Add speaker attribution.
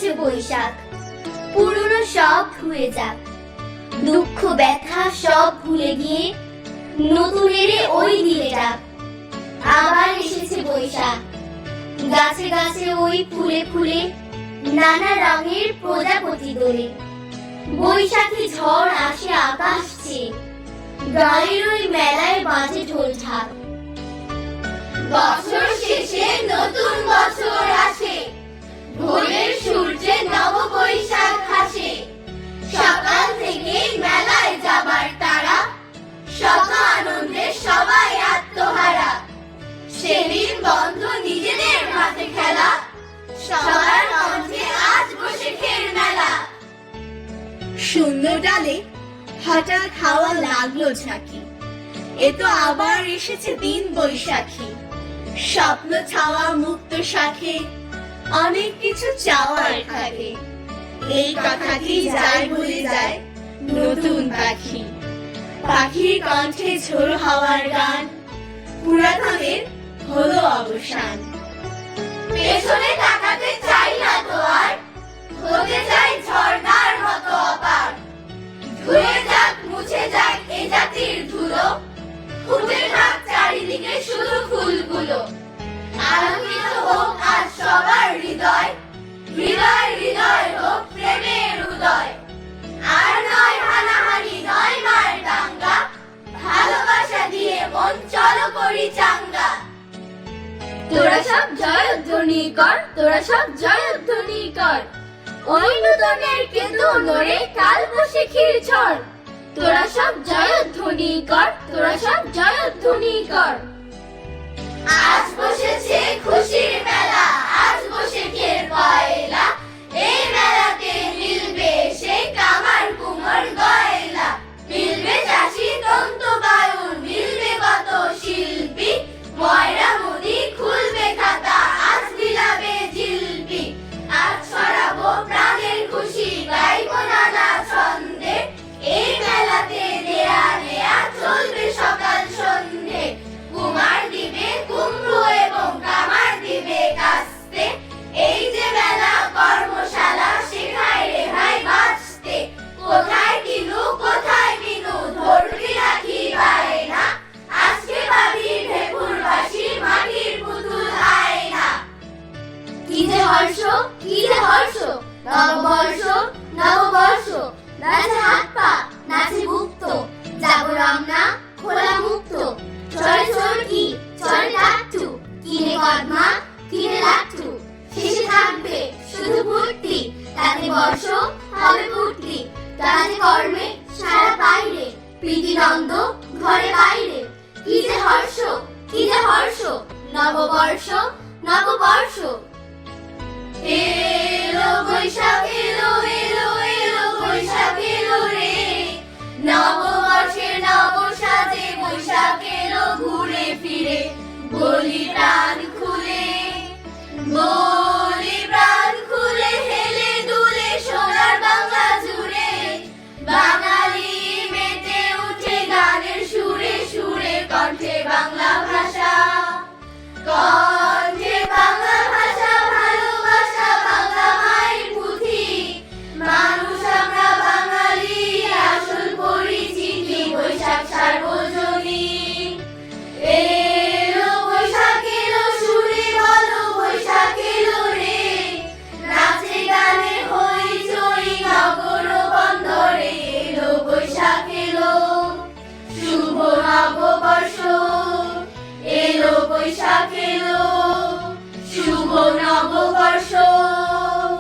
Speaker 1: এসেছে বৈশাখ, পুরনো সব ধুয়ে যাক, দুঃখ ব্যথা সব ভুলে গিয়ে নতুনের ওই দিলে ডাক। আবার এসেছে বৈশাখ, গাছে গাছে ওই ফুলে ফুলে নানা রঙের প্রজাপতি দোলে। বৈশাখী ঝড় আসে আকাশ চেয়ে, গায়ের ওই মেলায় বাজে ঢোল ঢাক। বছর শেষে নতুন বছর আসে, ভোরের সূর্যে নব বৈশাখ হাসে। সকাল থেকে মেলায় যাবার তারা, শত আনন্দে সবাই আত্মহারা। সেদিন বন্ধ নিজেদের হাতে খেলা, সবার মধ্যে আজ বৈশাখের মেলা।
Speaker 2: সুন্দর ডালে হঠাৎ হাওয়া লাগলো ঝাঁকি, এ তো আবার এসেছে দিন বৈশাখী। স্বপ্ন ছাওয়া মুক্ত শাখে অনেক কিছু চাওয়ার থাকে, এই কথাটি যায় বলে যায় নতুন পাখি। পাখির কণ্ঠে ঝোড়ো হাওয়ার গান, পুরাতনের হলো অবসান।
Speaker 1: পেছনে তাকাতে চাই না তো আর, হতে চাই ঝর্ণার মতো অপার। ধুয়ে যাক মুছে যাক এ জাতির ধুলো, ফুটে থাক চারিদিকে শুধু ফুলগুলো। আলোকিত হোক আজ সবার হৃদয়, হৃদয় হৃদয় হোক প্রেমের উদয়। আর নয় হানাহানি নয় মার দাঙ্গা, ভালোবাসা দিয়ে মন চলো করি চাঙ্গা। তোরা সব জয়ধ্বনি কর, তোরা সব জয়ধ্বনি কর, ওই নূতনের কেতু নড়ে কাল বৈশাখীর ঝড়। তোরা সব জয়ধ্বনি কর, তোরা সব জয়ধ্বনি কর। আজ বসেছে খুশির মেলা, আজ বৈশাখের পয়লা। এই মেলাতে মিলবে সেই কামার কুমার গয়লা, মিলবে চাষি তন্তু বায়ুর, মিলবে কত শিল্পী। ময়রা মুদি খুলবে খাতা, আজ বিলাবে জিলপি। আজ ছড়াবো প্রাণের খুশি, গাইবো নানা ছন্দে। এই মেলাতে দেয়া নেয়া চলবে সকাল সন্ধে। কুমার দিবে কুমড়ো এবং কামার দিবে কাস্তে। এই যে মেলা কর্মশালা, শেখায় রে ভাই বাঁচতে। কোথায় কিনু কোথায় বিনু, ধরবি রাখি বায়না। আজকে ভাবি ভেপুর বাসি, মাটির পুতুল আয়না। কি যে হর্ষ, কি যে হর্ষ, নববর্ষ নববর্ষ। নাচে হাত পা, নাচে মুক্ত, যাবো রমনা খোলা মুক্ত। চলে চরকি, চলে টাট্টু, কিনে কদমা কিনে লাট্টু। শেষে থাকবে শুধু ফুর্তি, তাতে বর্ষ হবে ফুটলি। তাতে কর্মে সারা বাইরে, প্রীতিনন্দ ঘরে বাইরে। কি যে হর্ষ, কি যে হর্ষ, নববর্ষ নববর্ষ। এলো বৈশাখ এলো এলো এলো বৈশাখ এলো রে, নববর্ষের নব সাজে বৈশাখ এলো ঘুরে ফিরে। বলি প্রাণ খুলে, বলি প্রাণ খুলে, হেলে দুলে সোনার বাংলা জুড়ে। বাঙালি মেতে উঠে গানের সুরে সুরে, কণ্ঠে বাংলা ভাষা, কণ্ঠে বাংলা ভাষা। ভালোবাসা বাংলা মায়ের পুঁথি, মানুষ আমরা বাঙালি, আসল পরিচিতি বৈশাখ সার্বজনীন। এলো বৈশাখ এলো সুরে বলো বৈশাখ এলো রে, নাচে গানে হইচই নগর বন্দরে। এলো বৈশাখ এলো, শুভ নববর্ষ। এলো বৈশাখ এলো, শুভ নববর্ষ।